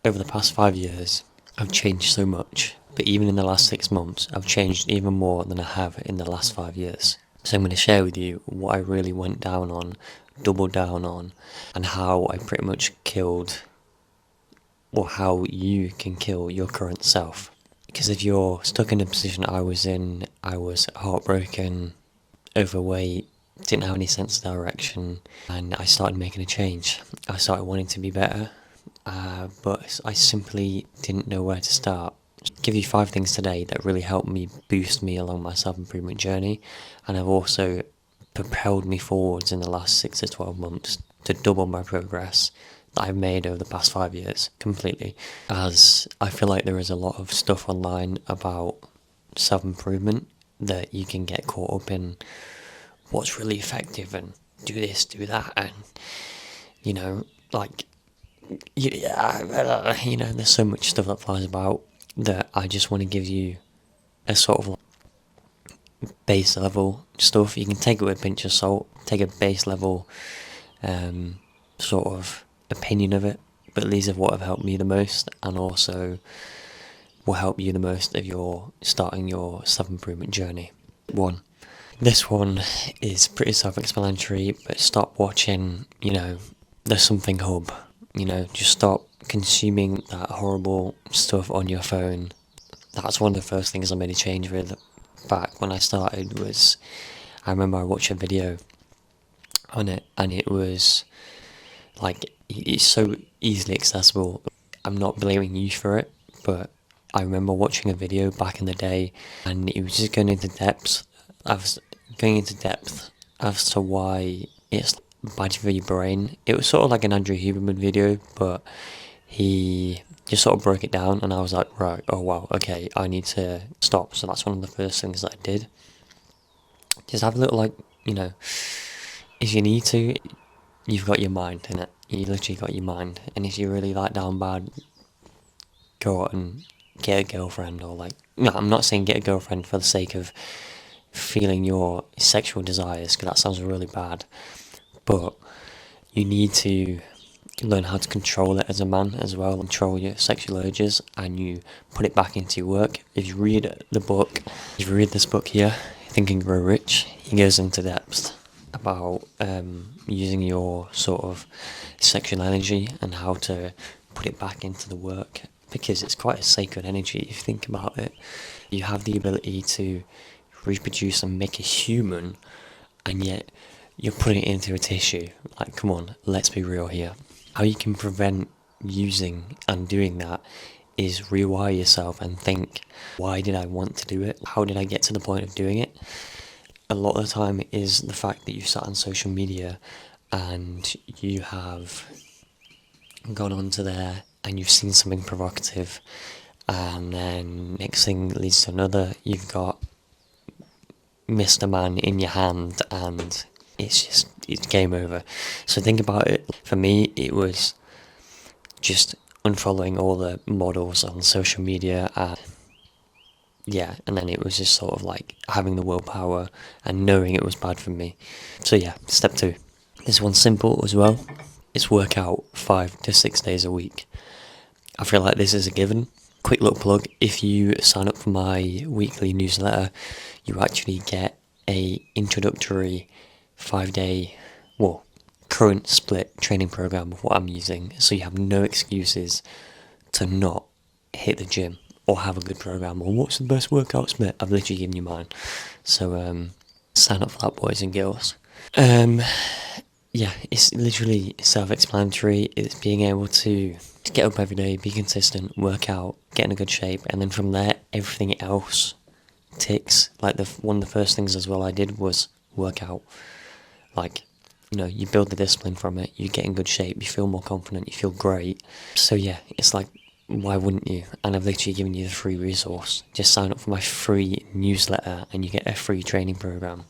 over the past 5 years, I've changed so much, but even in the last 6 months, I've changed even more than I have in the last 5 years. So I'm going to share with you what I really went down on, doubled down on, and how I pretty much killed, or how you can kill your current self. Because if you're stuck in the position I was in, I was heartbroken, overweight, didn't have any sense of direction, and I started making a change. I started wanting to be better, but I simply didn't know where to start. I'll give you 5 things today that really helped me boost me along my self-improvement journey, and have also propelled me forwards in the last 6 to 12 months to double my progress that I've made over the past 5 years completely. As I feel like there is a lot of stuff online about self-improvement that you can get caught up in what's really effective and do this, do that, and like there's so much stuff that flies about that I just want to give you a sort of like base level stuff. You can take it with a pinch of salt, take a base level sort of opinion of it, but these are what have helped me the most, and also will help you the most if you're starting your self-improvement journey. This one is pretty self-explanatory, but stop watching, the Something Hub. Just stop consuming that horrible stuff on your phone. That's one of the first things I made a change with back when I started. Was I remember I watched a video on it, and it was like, it's so easily accessible. I'm not blaming you for it, but I remember watching a video back in the day, and it was just going into depth. I was going into depth as to why it's bad for your brain. It was sort of like an Andrew Huberman video, but he just sort of broke it down, and I was like, right, oh wow, okay, I need to stop. So that's one of the first things that I did. Just have a little, if you need to, you've got your mind in it. You literally got your mind, and if you're really down bad, go out and get a girlfriend, or no, I'm not saying get a girlfriend for the sake of feeling your sexual desires, because that sounds really bad, but you need to learn how to control it as a man as well, control your sexual urges, and you put it back into your work. If you read this book here, Think and Grow Rich, he goes into depth about using your sort of sexual energy and how to put it back into the work, because it's quite a sacred energy if you think about it. You have the ability to reproduce and make a human, and yet you're putting it into a tissue. Like, come on, let's be real here. How you can prevent using and doing that is rewire yourself and think, why did I want to do it? How did I get to the point of doing it? A lot of the time it is the fact that you sat on social media and you have gone onto there and you've seen something provocative, and then next thing leads to another. You've got Mr. Man in your hand, and it's game over. So think about it. For me, it was just unfollowing all the models on social media, and then it was just sort of like having the willpower and knowing it was bad for me. So yeah, step 2. This one's simple as well. It's work out 5 to 6 days a week. I feel like this is a given. Quick little plug, if you sign up for my weekly newsletter, you actually get a introductory 5-day, current split training program of what I'm using, so you have no excuses to not hit the gym or have a good program, or what's the best workout split. I've literally given you mine. So sign up for that, boys and girls. It's literally self-explanatory. It's being able to get up every day, be consistent, work out, get in a good shape, and then from there, everything else ticks. Like, one of the first things as well I did was work out. You build the discipline from it, you get in good shape, you feel more confident, you feel great. So yeah, it's like, why wouldn't you? And I've literally given you the free resource. Just sign up for my free newsletter and you get a free training program.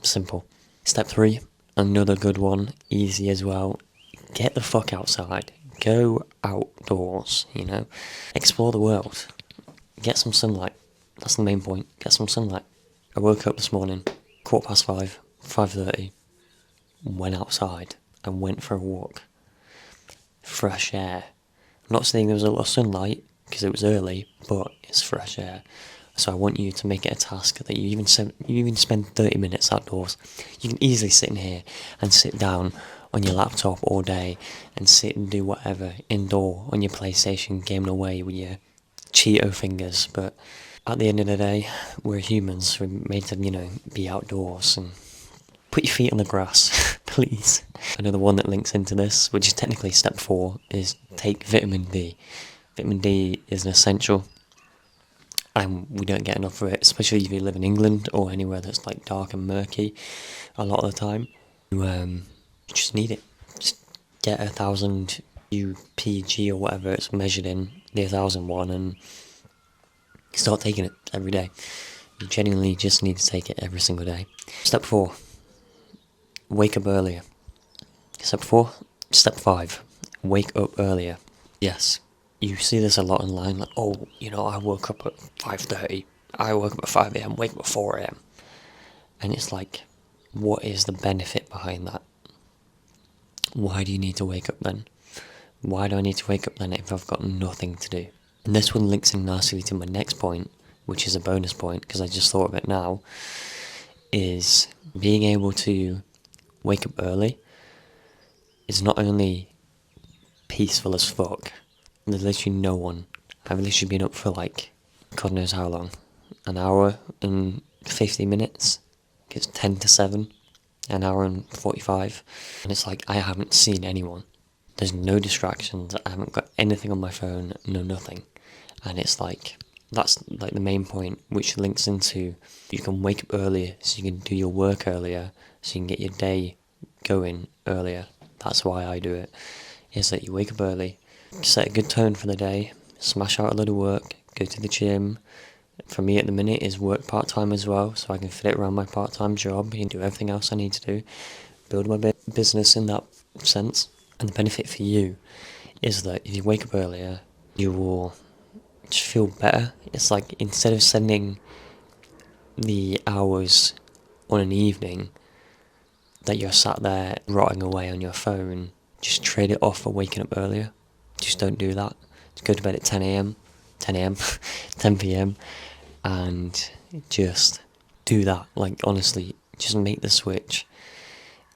Simple. Step 3, another good one, easy as well. Get the fuck outside. Go outdoors, explore the world. Get some sunlight. That's the main point. Get some sunlight. I woke up this morning, 5:15, 5:30, went outside and went for a walk. Fresh air. I'm not saying there was a lot of sunlight, because it was early, but it's fresh air. So I want you to make it a task that you even spend 30 minutes outdoors. You can easily sit in here and sit down on your laptop all day and sit and do whatever indoor on your PlayStation, gaming away with your Cheeto fingers. But at the end of the day, we're humans. We're made to, be outdoors and put your feet on the grass, please. Another one that links into this, which is technically step 4, is take vitamin D. Vitamin D is an essential, and we don't get enough of it, especially if you live in England or anywhere that's like dark and murky a lot of the time. You just need it. Just get 1,000 UPG or whatever it's measured in, the 1,001, and start taking it every day. You genuinely just need to take it every single day. Step 4, wake up earlier. Step 5, wake up earlier. Yes, you see this a lot online, like, oh, I woke up at 5:30, I woke up at 5 a.m, wake up at 4 a.m. And it's like, what is the benefit behind that? Why do you need to wake up then? Why do I need to wake up then if I've got nothing to do? And this one links in nicely to my next point, which is a bonus point, because I just thought of it now, is being able to wake up early is not only peaceful as fuck. There's literally no one. I've literally been up for like, God knows how long. An hour and 50 minutes. It's 10 to 7. An hour and 45. And it's like, I haven't seen anyone. There's no distractions. I haven't got anything on my phone. No nothing. And it's like, that's like the main point, which links into you can wake up earlier so you can do your work earlier, so you can get your day going earlier. That's why I do it. Is that you wake up early, set a good tone for the day, smash out a lot of work, go to the gym. For me at the minute is work part-time as well, so I can fit it around my part-time job and do everything else I need to do, build my business in that sense. And the benefit for you is that if you wake up earlier, you will just feel better. It's like, instead of sending the hours on an evening that you're sat there rotting away on your phone, just trade it off for waking up earlier. Just don't do that. Just go to bed at 10 a.m, 10 p.m, and just do that. Like, honestly, just make the switch.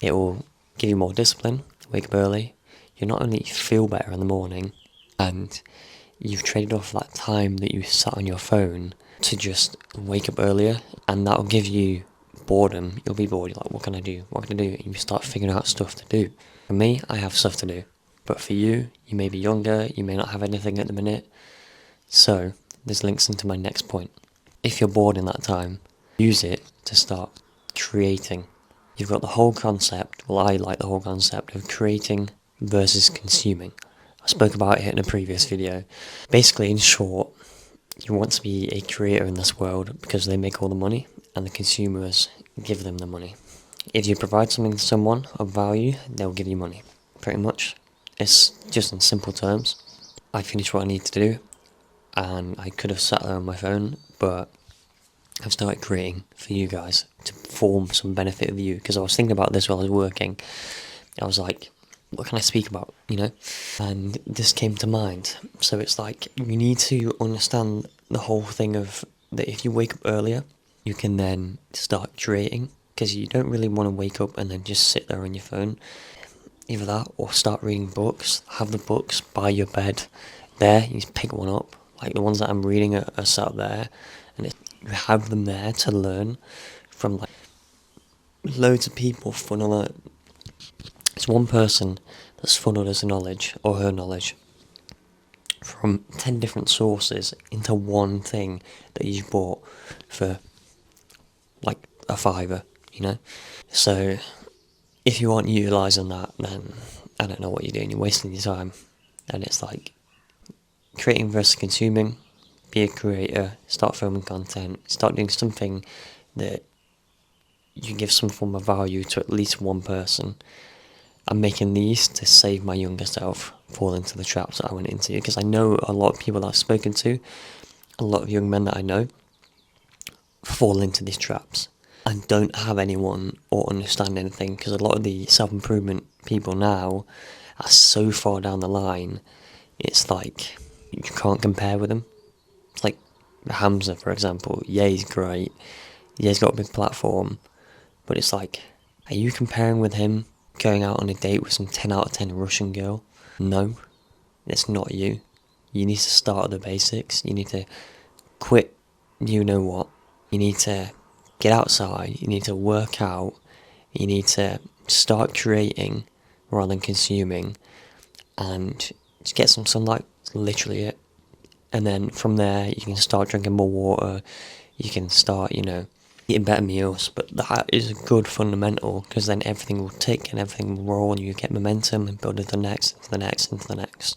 It will give you more discipline. Wake up early. You not only feel better in the morning, and you've traded off that time that you sat on your phone to just wake up earlier, and that'll give you boredom. You'll be bored. You're like, what can I do? What can I do? And you start figuring out stuff to do. For me, I have stuff to do. But for you, you may be younger, you may not have anything at the minute. So, this links into my next point. If you're bored in that time, use it to start creating. You've got the whole concept, well, I like the whole concept of creating versus consuming. I spoke about it in a previous video. Basically, in short, you want to be a creator in this world because they make all the money and the consumers give them the money. If you provide something to someone of value, they'll give you money. Pretty much. It's just in simple terms. I finished what I need to do, and I could have sat there on my phone, but I've started creating for you guys to form some benefit of you, because I was thinking about this while I was working. I was like, what can I speak about, And this came to mind. So it's like, you need to understand the whole thing of that if you wake up earlier, you can then start creating, because you don't really want to wake up and then just sit there on your phone. Either that, or start reading books. Have the books by your bed there. You just pick one up. Like the ones that I'm reading are sat there, and you have them there to learn from like loads of people funnel it. It's one person that's funneled his knowledge or her knowledge from 10 different sources into one thing that you've bought for like a fiver, So if you aren't utilising that, then I don't know what you're doing. You're wasting your time. And it's like, creating versus consuming. Be a creator. Start filming content. Start doing something that you give some form of value to at least one person. I'm making these to save my younger self fall into the traps that I went into, because I know a lot of people that I've spoken to, a lot of young men that I know, fall into these traps and don't have anyone or understand anything, because a lot of the self-improvement people now are so far down the line, it's like you can't compare with him. It's like Hamza, for example. Yeah, he's great. Yeah, he's got a big platform, but it's like, are you comparing with him going out on a date with some 10 out of 10 Russian girl? No, it's not you. You need to start at the basics. You need to quit you know what. You need to get outside. You need to work out. You need to start creating rather than consuming, and just get some sunlight. That's literally it. And then from there, you can start drinking more water. You can start, eating better meals. But that is a good fundamental, because then everything will tick and everything will roll, and you get momentum and build into the next, into the next, into the next.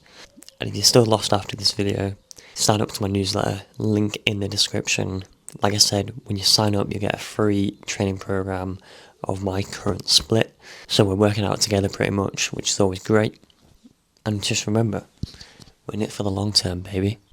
And if you're still lost after this video, sign up to my newsletter, link in the description. Like I said, when you sign up, you get a free training program of my current split. So we're working out together pretty much, which is always great. And just remember, we're in it for the long term, baby.